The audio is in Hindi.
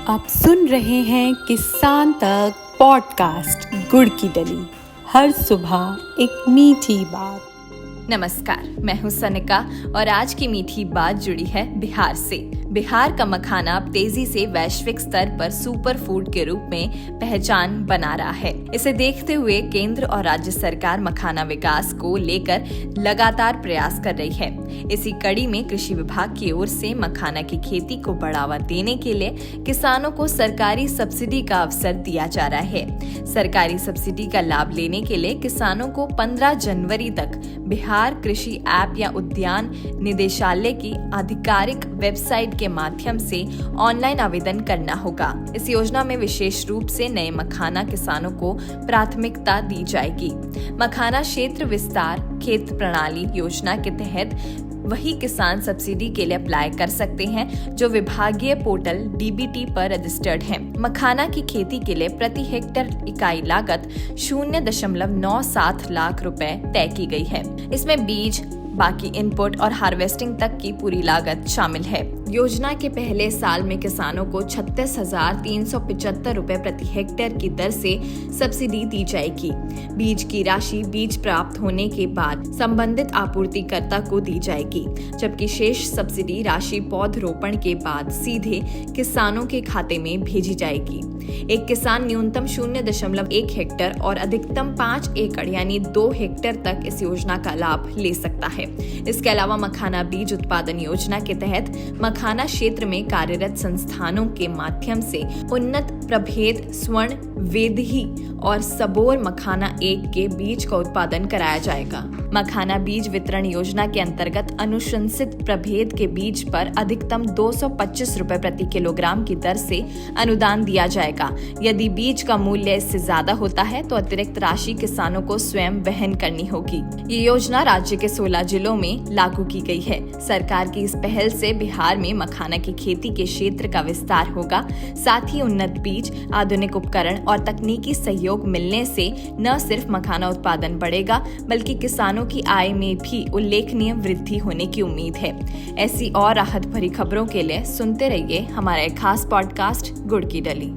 आप सुन रहे हैं किसान तक पॉडकास्ट गुड़ की डली। हर सुबह एक मीठी बात। नमस्कार, मैं हूं सनिका और आज की मीठी बात जुड़ी है बिहार से। बिहार का मखाना अब तेजी से वैश्विक स्तर पर सुपर फूड के रूप में पहचान बना रहा है। इसे देखते हुए केंद्र और राज्य सरकार मखाना विकास को लेकर लगातार प्रयास कर रही है। इसी कड़ी में कृषि विभाग की ओर से मखाना की खेती को बढ़ावा देने के लिए किसानों को सरकारी सब्सिडी का अवसर दिया जा रहा है। सरकारी सब्सिडी का लाभ लेने के लिए किसानों को 15 जनवरी तक बिहार कृषि ऐप या उद्यान निदेशालय की आधिकारिक वेबसाइट के माध्यम से ऑनलाइन आवेदन करना होगा। इस योजना में विशेष रूप से नए मखाना किसानों को प्राथमिकता दी जाएगी। मखाना क्षेत्र विस्तार खेत प्रणाली योजना के तहत वही किसान सब्सिडी के लिए अप्लाई कर सकते हैं जो विभागीय पोर्टल DBT पर रजिस्टर्ड हैं। मखाना की खेती के लिए प्रति हेक्टेयर इकाई लागत 0.97 लाख रुपए तय की गई है। इसमें बीज, बाकी इनपुट और हार्वेस्टिंग तक की पूरी लागत शामिल है। योजना के पहले साल में किसानों को 36,375 रुपए प्रति हेक्टेयर की दर से सब्सिडी दी जाएगी। बीज की राशि बीज प्राप्त होने के बाद संबंधित आपूर्तिकर्ता को दी जाएगी, जबकि शेष सब्सिडी राशि पौधरोपण के बाद सीधे किसानों के खाते में भेजी जाएगी। एक किसान न्यूनतम 0.1 हेक्टेयर और अधिकतम 5 एकड़ यानी 2 हेक्टेयर तक इस योजना का लाभ ले सकता है। इसके अलावा मखाना बीज उत्पादन योजना के तहत मखाना क्षेत्र में कार्यरत संस्थानों के माध्यम से उन्नत प्रभेद स्वर्ण, वेदही और सबोर मखाना 1 के बीज का उत्पादन कराया जाएगा। मखाना बीज वितरण योजना के अंतर्गत अनुशंसित प्रभेद के बीज पर अधिकतम 225 रुपए प्रति किलोग्राम की दर से अनुदान दिया जाएगा। यदि बीज का मूल्य इससे ज्यादा होता है तो अतिरिक्त राशि किसानों को स्वयं वहन करनी होगी। ये योजना राज्य के 16 जिलों में लागू की गई है। सरकार की इस पहल से बिहार में मखाना की खेती के क्षेत्र का विस्तार होगा। साथ ही उन्नत बीज, आधुनिक उपकरण और तकनीकी सहयोग मिलने से न सिर्फ मखाना उत्पादन बढ़ेगा बल्कि किसानों की आय में भी उल्लेखनीय वृद्धि होने की उम्मीद है। ऐसी और राहत भरी खबरों के लिए सुनते रहिए हमारा एक खास पॉडकास्ट गुड़ की डली।